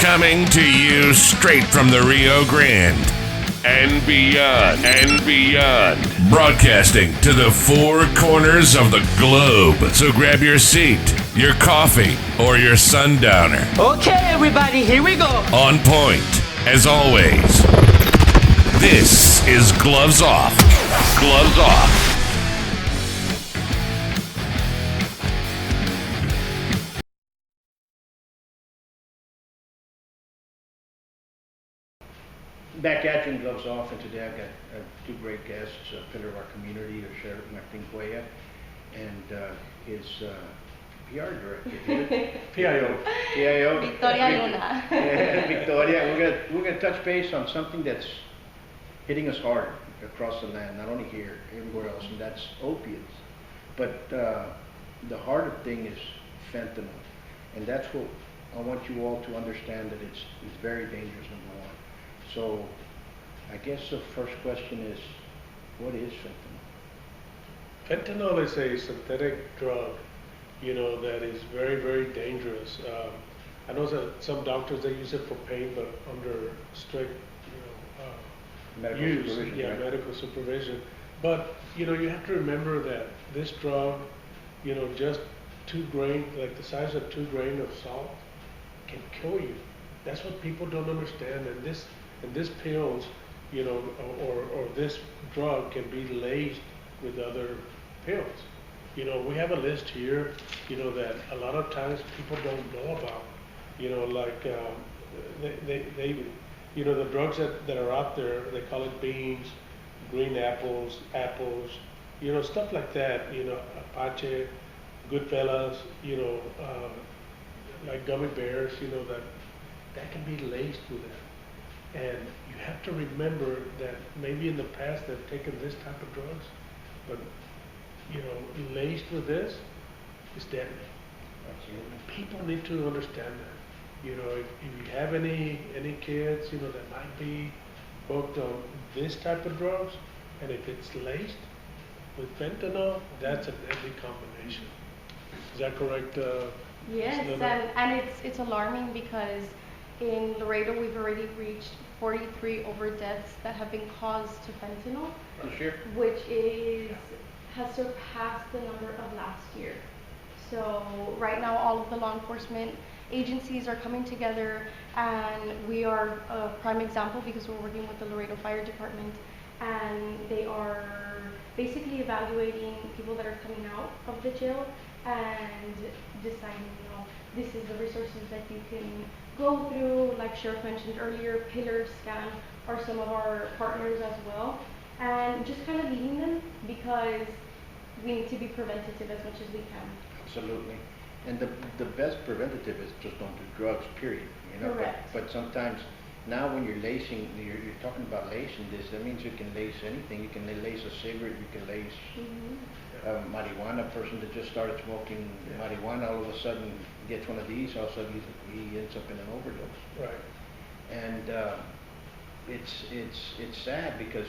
Coming to you straight from the Rio Grande and beyond. Broadcasting to the four corners of the globe. So grab your seat, your coffee, or your sundowner. Okay, everybody, here we go. On point, as always. This is Gloves Off. Gloves Off. Back at you in Gloves Off, and today I've got two great guests, a pillar of our community, Sheriff Martin Cuellar, and his PR director here. PIO. Victoria Luna. Victoria. We're gonna touch base on something that's hitting us hard across the land, not only here, everywhere else, and that's opiates. But the harder thing is fentanyl, and that's what I want you all to understand, that it's very dangerous, number one. So I guess the first question is, what is fentanyl? Fentanyl is a synthetic drug, that is very, very dangerous. I know that some doctors, they use it for pain, but under strict, Medical supervision, right? medical supervision. But, you have to remember that this drug, just 2 grains, like the size of 2 grains of salt, can kill you. That's what people don't understand. And this pills, or this drug can be laced with other pills. We have a list here, that a lot of times people don't know about. Like the drugs that are out there, they call it beans, green apples, stuff like that. Apache, Goodfellas, like gummy bears, that can be laced with that. And you have to remember that maybe in the past they've taken this type of drugs, but laced with this is deadly. Absolutely. People need to understand that. If you have any kids, that might be hooked on this type of drugs, and if it's laced with fentanyl, that's a deadly combination. Is that correct? Yes, and it's alarming because in Laredo we've already reached 43 deaths that have been caused to fentanyl, This year? which has surpassed the number of last year. So right now all of the law enforcement agencies are coming together, and we are a prime example because we're working with the Laredo Fire Department, and they are basically evaluating people that are coming out of the jail and deciding, this is the resources that you can go through. Like Sheriff mentioned earlier, Pillar, Scan are some of our partners as well, and just kind of leading them, because we need to be preventative as much as we can. Absolutely. And the best preventative is just don't do drugs, period. Correct. But sometimes, now when you're lacing, you're talking about lacing this, that means you can lace anything. You can lace a cigarette, you can lace marijuana. A person that just started smoking marijuana, all of a sudden gets one of these, all of a sudden he ends up in an overdose. Right. And it's sad because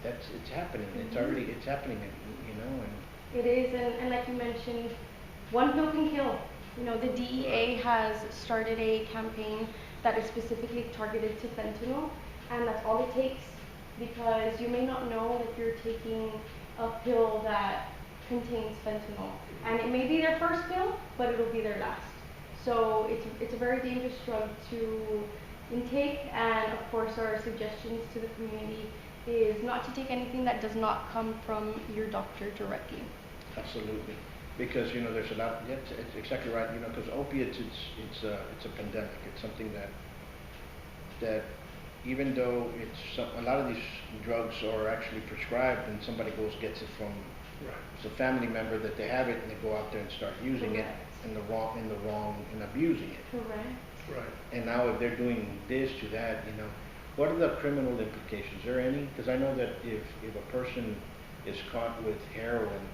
it's happening. It's happening, and It is, and like you mentioned, one pill can kill. The DEA has started a campaign that is specifically targeted to fentanyl, and that's all it takes, because you may not know that you're taking a pill that contains fentanyl, and it may be their first pill, but it'll be their last. So it's a very dangerous drug to intake, and of course our suggestions to the community is not to take anything that does not come from your doctor directly. Absolutely, because there's a lot. It's exactly right. Because opiates, it's a pandemic. It's something that even though a lot of these drugs are actually prescribed, and somebody gets it from it's a family member that they have it, and they go out there and start using it in the wrong and abusing it. Correct. Right. And now if they're doing this to that, what are the criminal implications? Is there any? Because I know that if a person is caught with heroin,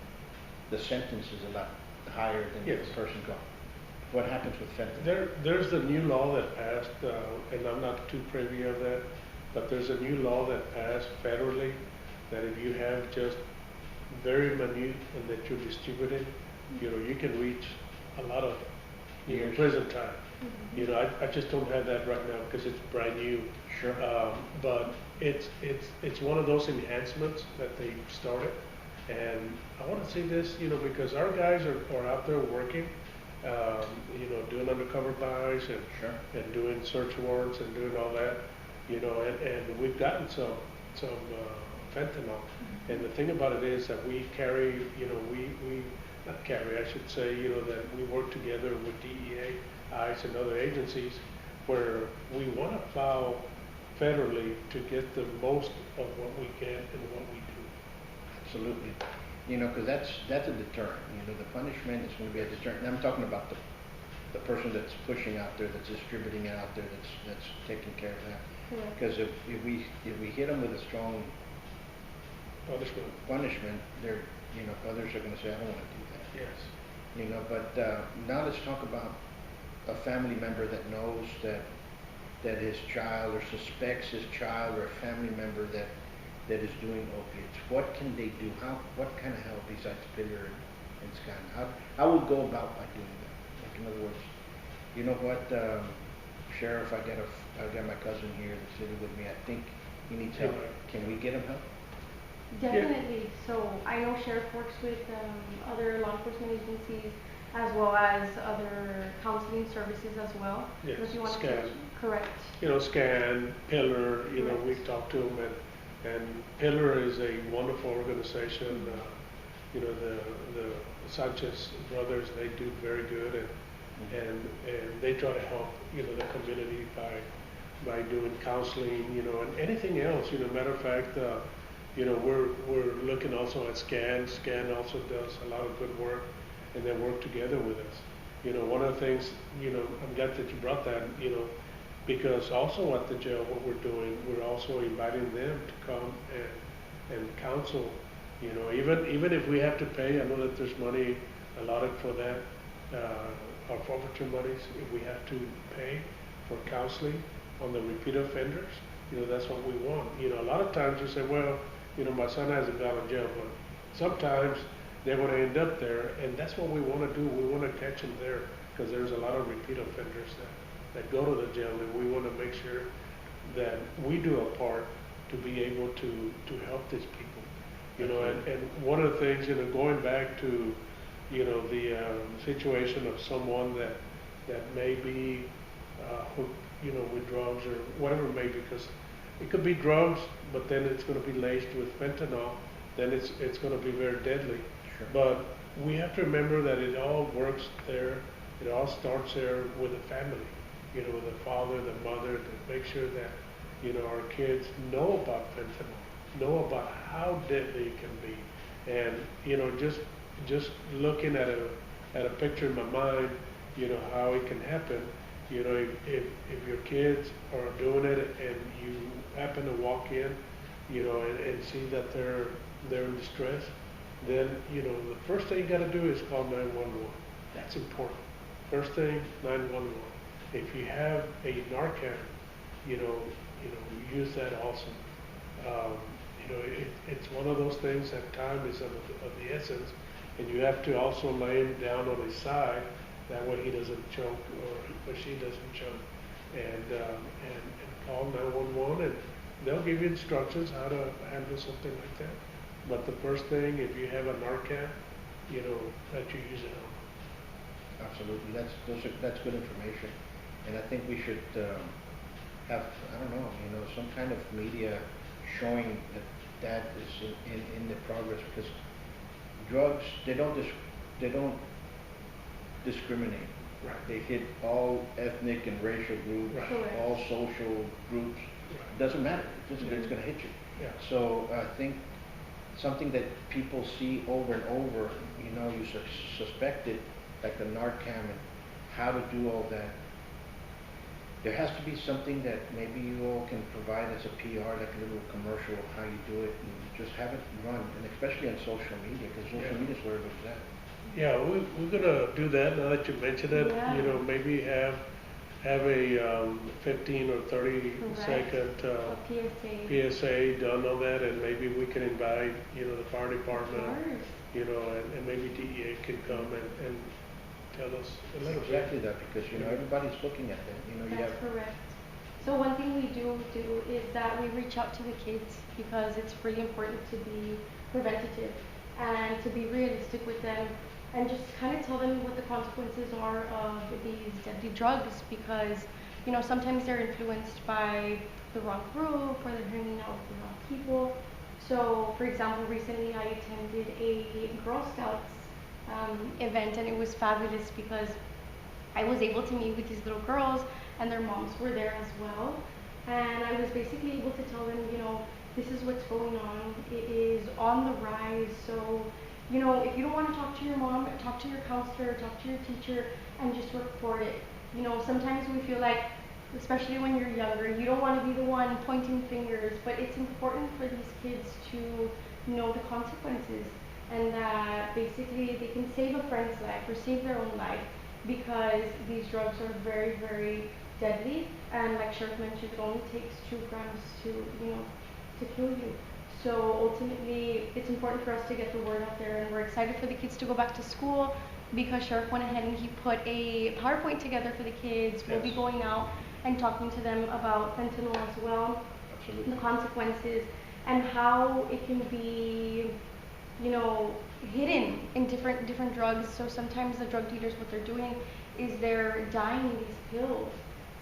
the sentence is a lot higher than if a person caught. What happens with fentanyl? There's the new law that passed, and I'm not too privy of that, but there's a new law that passed federally that if you have just very minute and that you're distributing, you can reach a lot of Years. prison time. I just don't have that right now because it's brand new. Sure. But it's one of those enhancements that they started, and I want to see this, because our guys are out there working, doing undercover buys and Sure. and doing search warrants and doing all that, and we've gotten some fentanyl. And the thing about it is that we carry, we not carry, I should say, that we work together with DEA, ICE, and other agencies where we want to plow federally to get the most of what we get and what we do. Absolutely. Because that's a deterrent. The punishment is going to be a deterrent. And I'm talking about the person that's pushing out there, that's distributing it out there, that's taking care of that. Because if we hit them with a strong punishment, others are going to say, I don't want to do that. Yes. But now let's talk about a family member that knows that his child or suspects his child or a family member that is doing opiates. What can they do? What kind of help besides Cuellar and scan? How would go about by doing that? Like, in other words, you know what, Sheriff, I got my cousin here that's sitting with me. I think he needs help. Can we get him help? Definitely. So I know Sheriff works with other law enforcement agencies as well as other counseling services as well. Yes, If you want SCAN. to, correct. SCAN, Cuellar, Correct. we've talked to them, and Cuellar is a wonderful organization. The Sanchez brothers, they do very good, and they try to help, the community by doing counseling, and anything else. Matter of fact, we're looking also at SCAN. SCAN also does a lot of good work, and they work together with us. One of the things, I'm glad that you brought that, because also at the jail, what we're doing, we're also inviting them to come and counsel. Even if we have to pay, I know that there's money allotted for that, our forfeiture monies, if we have to pay for counseling on the repeat offenders, that's what we want. A lot of times you say, well, my son hasn't gone to jail, but sometimes they're going to end up there, and that's what we want to do. We want to catch them there, because there's a lot of repeat offenders that go to the jail, and we want to make sure that we do a part to be able to help these people. And one of the things, going back to, the situation of someone that may be hooked, with drugs or whatever it may be, because it could be drugs, but then it's going to be laced with fentanyl, then it's going to be very deadly. Sure. But we have to remember that it all works there. It all starts there with the family, the father, the mother, to make sure that, our kids know about fentanyl, know about how deadly it can be. And, just looking at a picture in my mind, how it can happen. If your kids are doing it and you happen to walk in, and see that they're in distress, then, the first thing you got to do is call 911. That's important. First thing, 911. If you have a Narcan, use that also. It's one of those things that time is of the essence, and you have to also lay him down on his side. That way he doesn't choke or she doesn't choke. And call 911, and they'll give you instructions how to handle something like that. But the first thing, if you have a Narcan, that you use it on. Absolutely. That's good information. And I think we should have, I don't know, some kind of media showing that is in the progress, because drugs, they don't discriminate. Right. They hit all ethnic and racial groups, Right. all social groups. Right. Doesn't matter. It's going to hit you. Yeah. So I think something that people see over and over, you suspect it, like the Narcan and how to do all that. There has to be something that maybe you all can provide as a PR, like a little commercial of how you do it, and just have it run, and especially on social media, because social media is where it was at. Yeah, we're gonna do that now that you mentioned it. Yeah. Maybe have a 15 or 30 Correct. second A PSA. PSA done on that, and maybe we can invite the fire Of department, course. and maybe DEA can come and tell us a little Exactly bit. that, because, you know, everybody's looking at them, you know, you That's have, correct. So one thing we do is that we reach out to the kids because it's really important to be preventative and to be realistic with them and just kind of tell them what the consequences are of these deadly drugs because, you know, sometimes they're influenced by the wrong group or they're hanging out with the wrong people. So, for example, recently I attended a Girl Scouts event and it was fabulous because I was able to meet with these little girls and their moms were there as well. And I was basically able to tell them, you know, this is what's going on. It is on the rise. So, you know, if you don't want to talk to your mom, talk to your counselor, talk to your teacher, and just report it. You know, sometimes we feel like, especially when you're younger, you don't want to be the one pointing fingers, but it's important for these kids to know the consequences and that basically they can save a friend's life or save their own life because these drugs are very, very deadly. And like Sheriff mentioned, it only takes 2 grams to, you know, to kill you. So ultimately, it's important for us to get the word out there, and we're excited for the kids to go back to school because Sheriff went ahead and he put a PowerPoint together for the kids. We'll be going out and talking to them about fentanyl as well, absolutely. the consequences, and how it can be, you know, hidden in different drugs. So sometimes the drug dealers, what they're doing is they're dyeing these pills,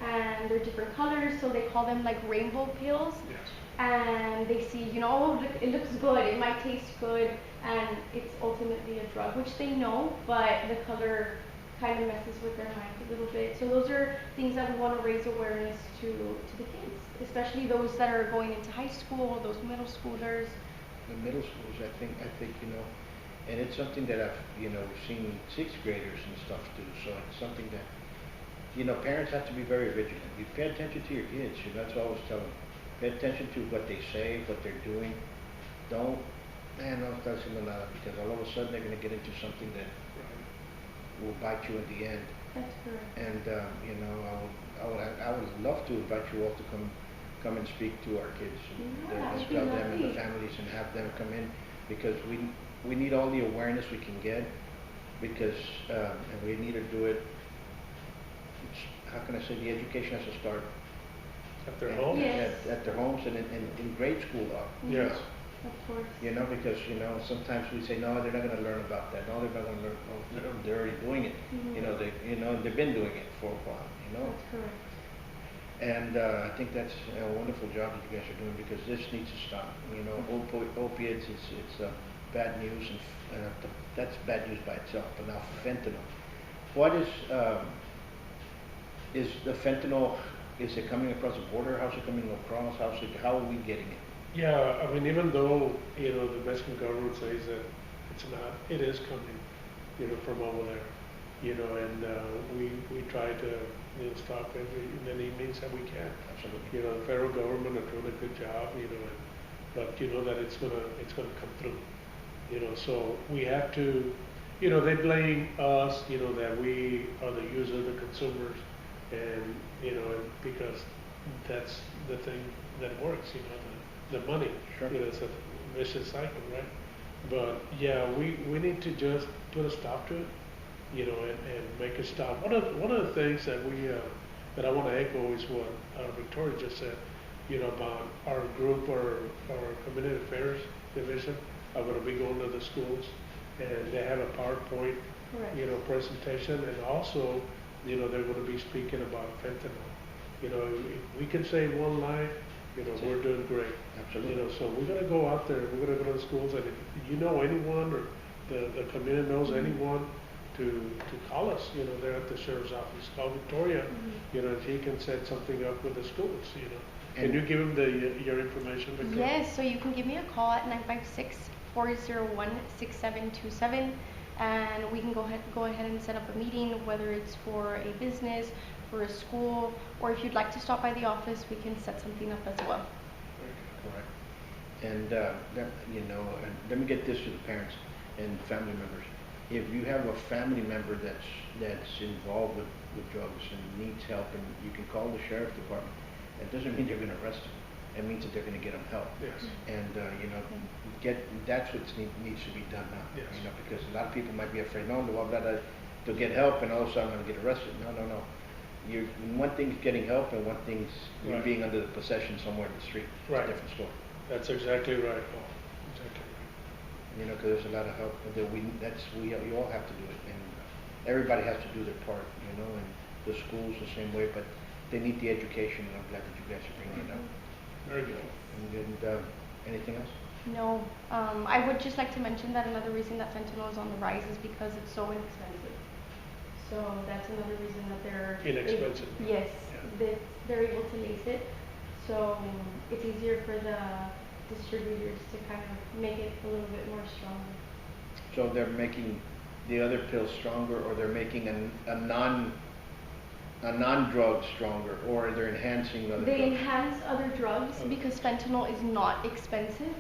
and they're different colors, so they call them like rainbow pills. Yes. And they see, you know, oh, look, it looks good, it might taste good, and it's ultimately a drug, which they know, but the color kind of messes with their mind a little bit. So those are things that we want to raise awareness to the kids, especially those that are going into high school, those middle schoolers. The middle schools, I think, you know, and it's something that I've, you know, seen 6th graders and stuff do, so it's something that, you know, parents have to be very vigilant. You pay attention to your kids, you know, that's what I always tell them. Pay attention to what they say, what they're doing. Don't touch them nada, because all of a sudden they're going to get into something that will bite you in the end. That's correct. And you know, I would love to invite you all to come and speak to our kids, Yeah, let's that'd be tell them and the lovely. families and have them come in, because we need all the awareness we can get, because and we need to do it. How can I say, the education has to start At their home? Yes. at their homes and in grade school up. Yes. Of course. You know, because, you know, sometimes we say, no, they're not going to learn about that. No, they're not going to learn. Oh, they're already doing it. You know, they've been doing it for a while. You know, That's correct. and I think that's a wonderful job that you guys are doing, because this needs to stop. You know, opiates, it's bad news, and that's bad news by itself. But now fentanyl. What is the fentanyl? Is it coming across the border? How's it coming across? How are we getting it? Yeah, I mean, even though, you know, the Mexican government says that it's not, it is coming, you know, from over there, you know, and we try to, you know, stop any means that we can. Absolutely. You know, the federal government are doing a good job, you know, but you know that it's gonna come through, you know, so we have to, you know, they blame us, you know, that we are the users, the consumers, and, you know, because that's the thing that works, you know, the money. Sure. You know, it's a vicious cycle, right? But yeah, we need to just put a stop to it, you know, and make it stop. One of the things that we that I want to echo is what Victoria just said, you know, about our group or our community affairs division are going to be going to the schools, and they have a PowerPoint, Correct. you know, presentation, and also, you know, they're going to be speaking about fentanyl. You know, if we can save one life, you know, we're doing great. Absolutely. You know, so we're gonna go out there, we're gonna go to the schools, and if you know anyone, or the community knows anyone, to call us, you know, they're at the sheriff's office, call Victoria, you know, and she can set something up with the schools, you know. Can And- you give them your information, Victoria? Yes, so you can give me a call at 956-401-6727, and we can go ahead and set up a meeting, whether it's for a business, for a school, or if you'd like to stop by the office, we can set something up as well. Correct. And you know, and let me get this to the parents and family members. If you have a family member that's involved with drugs and needs help, and you can call the sheriff department, it doesn't mean they're going to arrest them. It means that they're going to get them help. Yes. And you know, that's what needs to be done now. Yes. You know, because a lot of people might be afraid. No, blah, blah, blah. to get help, and all of a sudden I'm gonna get arrested. No. One thing's getting help, and one thing's you Right. being under the possession somewhere in the street. It's Right. a different story. That's exactly right, Paul. Exactly right. You know, because there's a lot of help that you all have to do it, and everybody has to do their part. You know, and the schools the same way, but they need the education, and I'm glad that you guys are bringing it up. Very good. And anything else? No, I would just like to mention that another reason that fentanyl is on the rise is because it's so inexpensive. So that's another reason that they're Inexpensive. yes, Yeah. that they're able to lace it. So it's easier for the distributors to kind of make it a little bit more stronger. So they're making the other pills stronger, or they're making a non-drug stronger, or they're enhancing other They drugs? enhance other drugs because fentanyl is not expensive,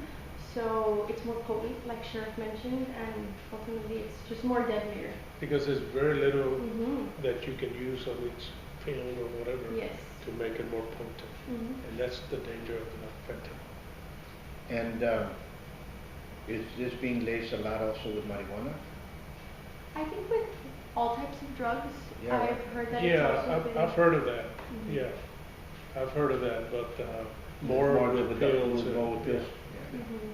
so it's more potent, like Sheriff mentioned, and ultimately it's just more deadlier. Because there's very little Mm-hmm. that you can use on its film or whatever Yes. to make it more potent. Mm-hmm. And that's the danger of the fentanyl. And is this being laced a lot also with marijuana? I think with all types of drugs, Yeah, right. I've heard that it's Yeah, also been. I've heard of that. Mhm. Yeah, I've heard of that, but more with with pills. more with pills. Yeah. Yeah. Mhm.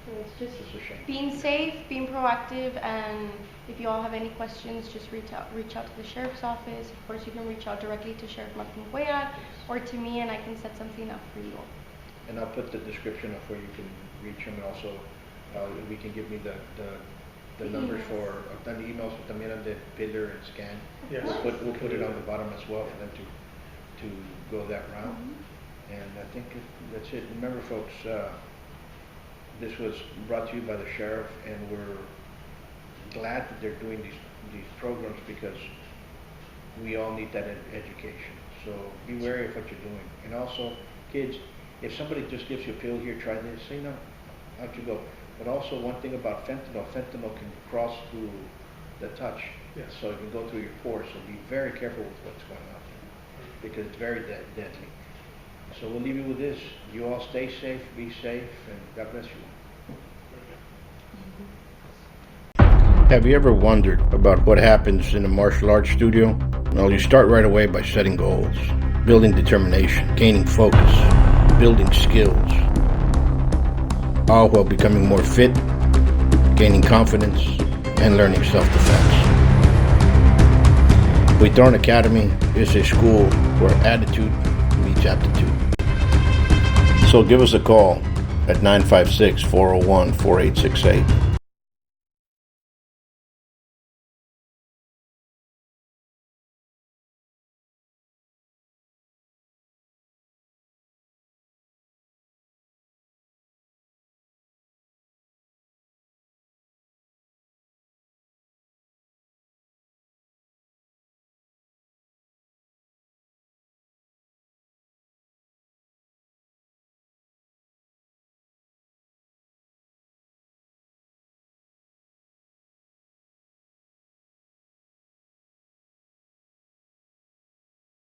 So it's just It's just a shame. being safe, being proactive, and if you all have any questions, just reach out to the sheriff's office. Of course, you can reach out directly to Sheriff Martin Cuellar or to me, and I can set something up for you all. And I'll put the description of where you can reach them, and also we can give me the numbers Emails. for the emails también de biller and scan. Yes. We'll put it on the bottom as well for them to go that route. Mhm. And I think that's it. Remember, folks, this was brought to you by the sheriff, and we're glad that they're doing these programs because we all need that education. So be wary of what you're doing. And also, kids, if somebody just gives you a pill here, try this, say no, out you go. But also one thing about fentanyl can cross through the touch. Yes. So it can go through your pores, so be very careful with what's going on there, because it's very deadly. So we'll leave you with this. You all stay safe, be safe, and God bless you. Have you ever wondered about what happens in a martial arts studio? Well, you start right away by setting goals, building determination, gaining focus, building skills, all while becoming more fit, gaining confidence, and learning self-defense. Buitron Academy is a school where attitude meets aptitude. So give us a call at 956-401-4868.